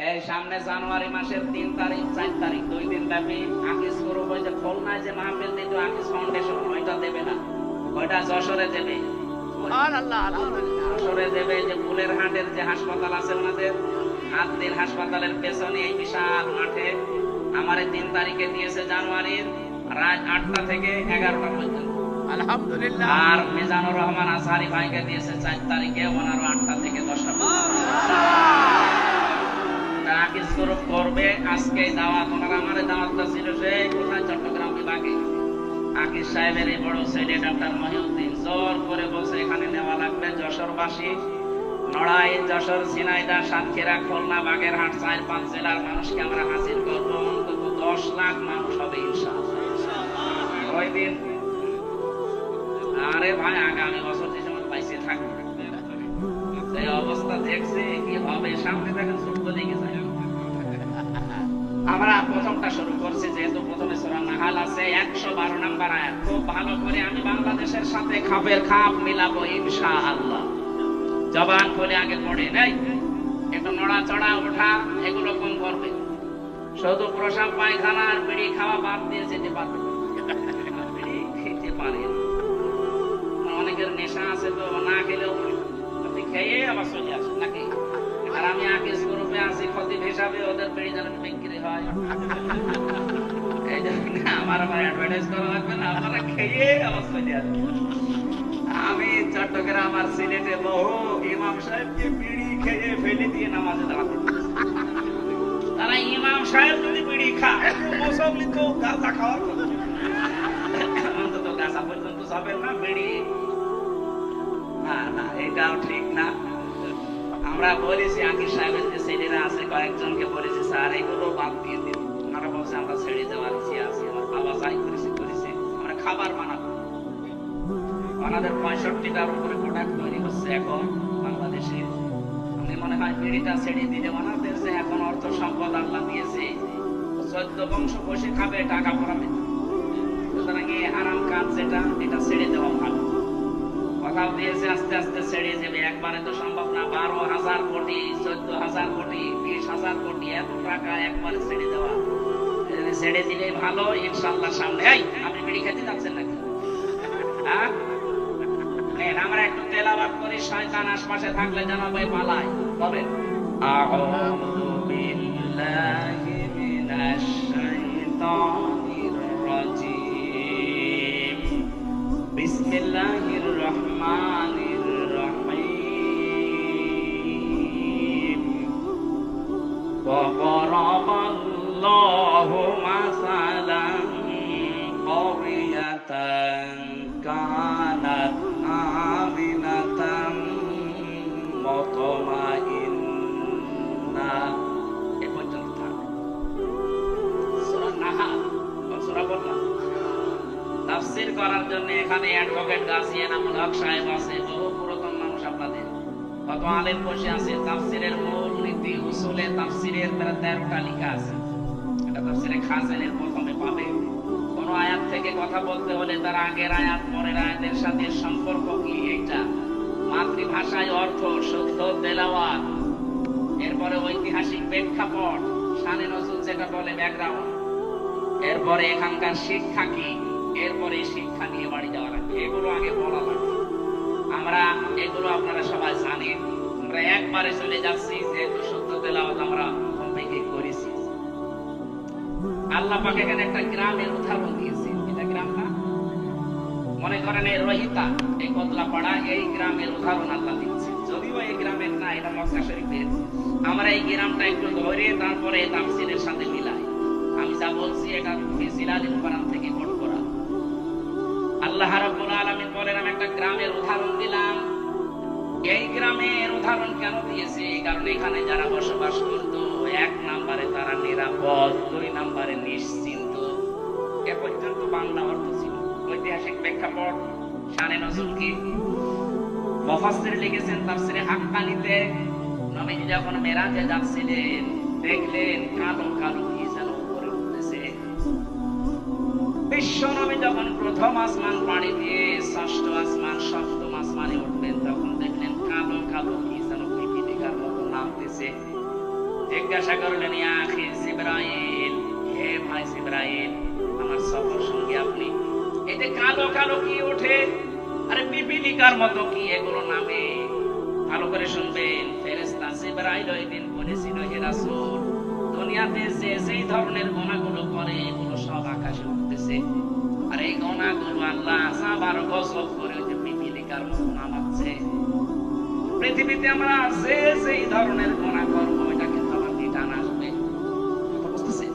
এই সামনে জানুয়ারি মাসের 3 তারিখ 4 তারিখ 2 দিন ব্যাপী আকিস করব। ওই যে খুলনায় যে মাহফিল দিত আকিস ফাউন্ডেশন, ওইটা দেবে না, ওইটা যশোরে দেবে। সুবহানাল্লাহ, আলহামদুলিল্লাহ। যশোরে দেবে। যে ফুলের হাটের যে হাসপাতাল আছে ওনাদের আদ্দিন হাসপাতালের পেছনে এই বিশাল মাঠে আমারে 3 তারিখে দিয়েছে জানুয়ারির রাত 8টা থেকে 11টা পর্যন্ত। আলহামদুলিল্লাহ। আর মিজানুর রহমান আসারি ভাইকে দিয়েছে 4 তারিখে, ওনারও 8টা থেকে 10টা পর্যন্ত। আকিস গ্রুপ করবে আজকে দাওয়াত। ওনারা আমারে দাওয়াতটা ছিল সেই কোথায় চট্টগ্রাম বিভাগে। আকিস সাহেবের এই বড় ছেলে ডাক্তার মহিউদ্দিন জোর করে বলছে এখানে নেওয়া লাগবে। যশোরবাসী, নড়াইল, যশোর, ঝিনাইদহ, সাতক্ষীরা, খুলনা, বাগেরহাট 4-5 জেলার মানুষকে আমরা হাজির করবো। অন্তত 10 লাখ মানুষ হবে ইনশাআল্লাহ ওই দিন। আরে ভাই আগামী বছর যে সময় পাইছে থাকবে, এই অবস্থা দেখছে কি হবে সামনে দেখেন ছোট্ট দিকে যায়। আমরা প্রথমটা শুরু করছি, যেহেতু প্রথমে সূরা নাহাল আছে 112 নম্বর আয়াত। খুব ভালো করে আমি বাংলাদেশের সাথে খাপের খাপ মিলাবো ইনশাআল্লাহ। জবান খুলে আগে পড়ে নেই, একটু নড়াচড়া ওঠা এগুলো কম করবে। শুধু প্রসাব পায়খানা আর বিড়ি খাওয়া বাদ দিয়ে যেতে পারবে। বিড়ি খেতে পারে, অনেকের নেশা আছে তো না খেলেও আপনি খেয়ে আবার চলে আসেন নাকি। আর আমি আকিস গ্রুপে আছি খতিব হিসাবে, ওদের বিড়ি যেন বিক্রি হয় এই জন্য আমার আবার অ্যাডভার্টাইজ করা লাগবে না, আপনারা খেয়ে আবার চলে আসেন। আমি চট্টগ্রাম আর সিলেটে বহু ইমাম সাহেবকে বিড়ি খেয়ে ফেলে দিয়ে নামাজে দাঁড়াতে। তারা ইমাম সাহেব যদি বিড়ি খায় মুসল্লি তো গাঁজা খাওয়ার কথা, অন্তত গাঁজা পর্যন্ত যাবে না, বিড়ি না না, এটাও ঠিক না। আমরা বলেছি আকিস সাহেবের যে ছেলেরা আছে কয়েকজনকে বলেছি স্যার এগুলো বাদ দিয়ে দিন। ওনারা বলছে আমরা ছেড়ে দেওয়ার ইচ্ছে আছে, আমার বাবা যাই করেছে আমরা খাবার বানাবো। আমাদের 65টার উপরে প্রোডাক্ট তৈরি হচ্ছে এখন বাংলাদেশে। আমি মনে হয় বিড়িটা ছেড়ে দিলে ওনাদের যে এখন অর্থ সম্পদ আল্লাহ দিয়েছে 14 বংশ বসে খাবে, টাকা পড়াবে। সুতরাং এই হারাম কাজ যেটা, এটা ছেড়ে দেওয়া ভালো। কথাও দিয়েছে আস্তে আস্তে ছেড়ে যাবে, একবারে তো সম্ভব না। 12,000 কোটি, 14,000 কোটি, 20,000 কোটি এত টাকা একবারে ছেড়ে দেওয়া, ছেড়ে দিলে ভালো ইনশাআল্লাহ। সামনে এই আপনি বিড়ি খেতে যাচ্ছেন নাকি? হ্যাঁ, আমরা একটু তেলাওয়াত করি, শয়তান আশপাশে থাকলে যেন ভাই পালায়। তবে আউযু বিল্লাহি মিনাশ শাইতানির রাজীম, বিসমিল্লাহির রহমানির রহিম। ওয়ারাবাল্লাহু মাসালান ক্বরিয়াতান কানাত আমিনাতাম মুতমাইন্না। এ পর্যন্ত থাক। সূরা নাহাল সূরা বললাম। তাফসীর করার জন্য এখানে অ্যাডভোকেট গাজী এনামুল হক সাহেব আছে, বহু পুরাতন মানুষ আপনাদের। কত আলেম বসে আছে, তাফসীরের মূল নীতি উসুলে তাফসীরের 13টা লেখা আছে। এটা তাফসীরে খাজানের প্রথমে পাবে। কোন আয়াত থেকে কথা বলতে হলে তার আগের আয়াত পরের আয়াতের সাথে সম্পর্ক কি, এটা মাতৃভাষায় অর্থ, শুদ্ধ তেলাওয়াত, এরপরে ঐতিহাসিক প্রেক্ষাপট, শানে নজুল যেটা বলে ব্যাকগ্রাউন্ড, এরপরে এখানকার শিক্ষা কি, এরপরে শিক্ষা নিয়ে বাড়ি যাওয়া লাগবে। এগুলো আগে বলা লাগবে। আমরা এগুলো আপনারা সবাই জানেন। আমরা একবারে চলে যাচ্ছি, যেহেতু শুদ্ধ তেলাওয়াত আমরা প্রথমে করেছি। আল্লাহ পাক এখানে একটা গ্রামের উদাহরণ দিয়েছেন। এটা গ্রাম না, মনে করেন এই রহিতা, এই কদলাপাড়া, এই গ্রামের উদাহরণ আল্লাহ দিচ্ছে। যদিও এই গ্রামের না, এটা মক্কা শরীফের। আমরা এই গ্রামটা একটু ধরে তারপরে তাফসীরের সাথে মিলাই। আমি যা বলছি এটা ফিজিলালিল কোরআন থেকে কোট করা। আল্লাহ রাব্বুল আলামিন বলেন আমি একটা গ্রামের উদাহরণ দিলাম। এই গ্রামের উদাহরণ কেন দিয়েছি? কারণ এখানে যারা বসবাস করত, 1 নম্বরে তারা নিরাপদ, 2 নম্বরে নিশ্চিন্ত। এ পর্যন্ত বাংলা অর্থ ছিল। ঐতিহাসিক প্রেক্ষাপট, শানে নজুল কি, মুফাসসির লিখেছেন তাফসীরে হাক্কানিতে, নবীজি যখন মেরাজে যাচ্ছিলেন দেখলেন কালো কালো কি যেন উপরে উঠতেছে। বিশ্ব নবী যখন প্রথম আসমান পাড়ি দিয়ে 6ষ্ঠ আসমান 7ম আসমানে উঠবেন, তখন দেখলেন কালো কালো কি যেন পিপিলিকার মতো নামতেছে। জিজ্ঞাসা করলেন, ইয়া আখি জিবরাইল, হে ভাই জিবরাইল, আমার সফর সঙ্গী আপনি। এই যে কালো কালো কি ওঠে, আরে পিপিলিকার মতো কি এগুলো নামে? ভালো করে শুনবেন, ফেরেশতা জিবরাইল ওই দিন বলেছিল, হে রাসূল, দুনিয়াতে যে যেই ধরনের গুনাহগুলো করে এগুলো সব আকাশে উঠতেছে, আর এই গুনাহগুলো আল্লাহ আবার গজব করে ওই যে পিপিলিকার মতো নামাচ্ছে। পৃথিবীতে আমরা যে যেই ধরনের গুনাহ করবো এটা কিন্তু আমার রিটার্ন আসবে। কথা বুঝতেছেন?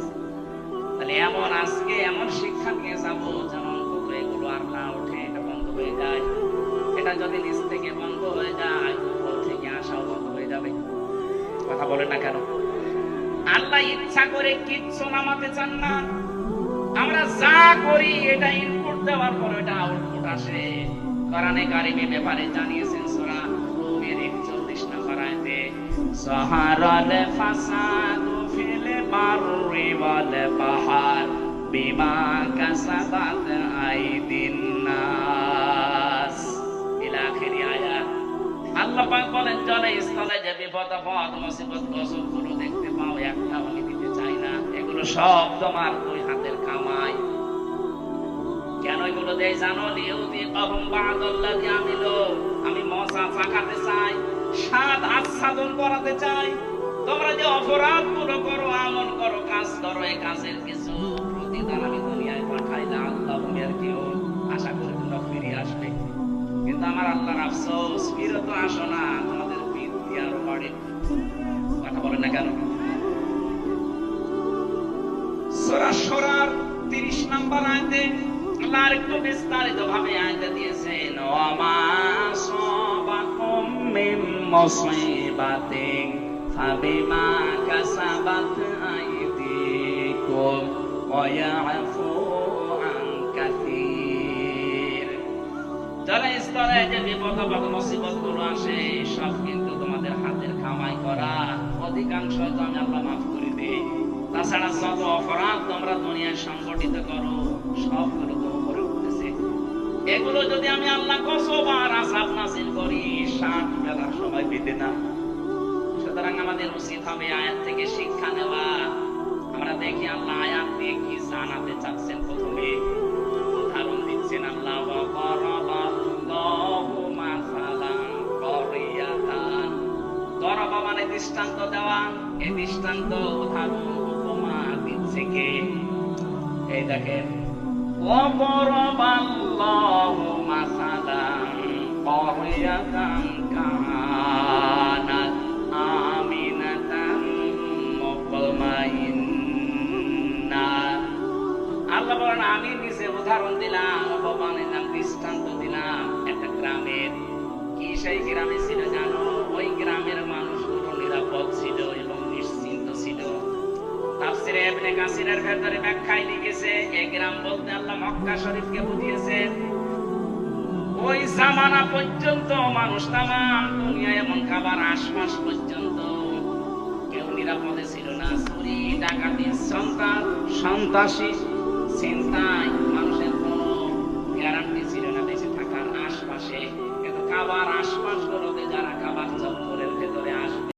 তাহলে এমন আজকে এমন শিক্ষা নিয়ে যাবো যেন অন্তত এগুলো আর না ওঠে, এটা বন্ধ হয়ে যায়। এটা যদি নিচ থেকে বন্ধ হয়ে যায়, উপর থেকে আসাও বন্ধ হয়ে যাবে। কথা বলেন না কেন? আল্লাহ ইচ্ছা করে কিচ্ছু নামাতে চান না। আমরা যা করি এটা ইনপুট দেওয়ার পর এটা আউটপুট আসে। কোরআনে কারিমে ব্যাপারে জানিয়েছেন সূরা রুমের 41 নম্বর আয়াতে, সাহারাল ফাসাদু ফিল বাররি ওয়াল বাহর বিমা কাসাবাত আইদিন নাস, ইলা আখির আয়াত। আল্লাহ পাক বলেন, জলে স্থলে যে বিপদ আপদ মুসিবত গজবগুলো দেখতে পাও, একটাও আমি দিতে চাই না। এগুলো সব তোমার দুই হাতের কামাই। কেন এগুলো দেয় জানো? লিউযিকাহুম বা'দাল্লাযী আমিলু, আমি মজা চাকাতে চাই, স্বাদ আস্বাদন করাতে চাই। তোমরা যে অপরাধগুলো করো, আমল করো, কাজ করো, এই কাজের কিছু প্রতিদান আমি দুনিয়ায় পাঠাইলাম। আল্লাহু ইয়ারজিউন, আশা করি তোমরা ফিরে আসবে। কিন্তু আমার আল্লাহর আফসোস, ফিরে তো আসো না, তোমাদের বৃদ্ধি আরো বাড়ে। কথা বলেন না কেন? সূরা শুরার 30 নম্বর আয়াতে আল্লাহ আরেকটু বিস্তারিত ভাবে আয়াত দিয়েছেন, ওয়া মা সাবাকুম মিন মুসিবাতিন ফাবিমা কাসাবাত আইদিকুম ওয়া ইয়াফু আন কাসীর। যারা স্তরে যে বিপদ আপদ মুসিবত গুলো আসে সব কিন্তু তোমাদের হাতের কামাই করা, অধিকাংশ তো আমি আল্লাহ মাফ করে দেই। তাছাড়া যত অপরাধ তোমরা দুনিয়ায় সংগঠিত করো সবগুলো তো উপরে উঠতেছে। এগুলো যদি আমি আল্লাহ কসবার আযাব নাযিল করি, 60 বেলার সময় পেতে না। সুতরাং আমাদের উচিত হবে আয়াত থেকে শিক্ষা নেওয়া। আমরা দেখি আল্লাহ আয়াত দিয়ে কি জানাতে চাচ্ছেন। প্রথমে উদাহরণ দিচ্ছেন আল্লাহ, ওয়া দারাবাল্লাহু মাসালান ক্বরিয়াতান। দরাবা মানে দৃষ্টান্ত দেওয়া, এই দৃষ্টান্ত উদাহরণ উপমা দিচ্ছে কে? এই দেখেন, ওয়া দারাবাল্লাহু মাসালান ক্বরিয়াতান কানাত আমিনাতান মুতমাইন্না। আল্লাহ বলেন, আমি নিজে উদাহরণ দিলাম, উপমা দিলাম, দৃষ্টান্ত দিলাম একটা গ্রামের। কি সেই গ্রামে ছিল জানো? ওই গ্রামের মানুষগুলো নিরাপদ ছিল এবং নিশ্চিন্ত ছিল। তাফসীরে ইবনে কাসিরের ভেতরে ব্যাখ্যায় লিখেছে, এই গ্রাম বলতে আল্লাহ মক্কা শরীফকে বুঝিয়েছেন। ওই জামানা পর্যন্ত মানুষ তামাম দুনিয়া এমন খাবার আশপাশ পর্যন্ত কেউ নিরাপদে ছিল না। চুরি ডাকাতি সন্ত্রাসী চিন্তায় মানুষের কোনো গ্যারান্টি ছিল না বেঁচে থাকার আশপাশে। কিন্তু খাবার আশপাশ গুলোতে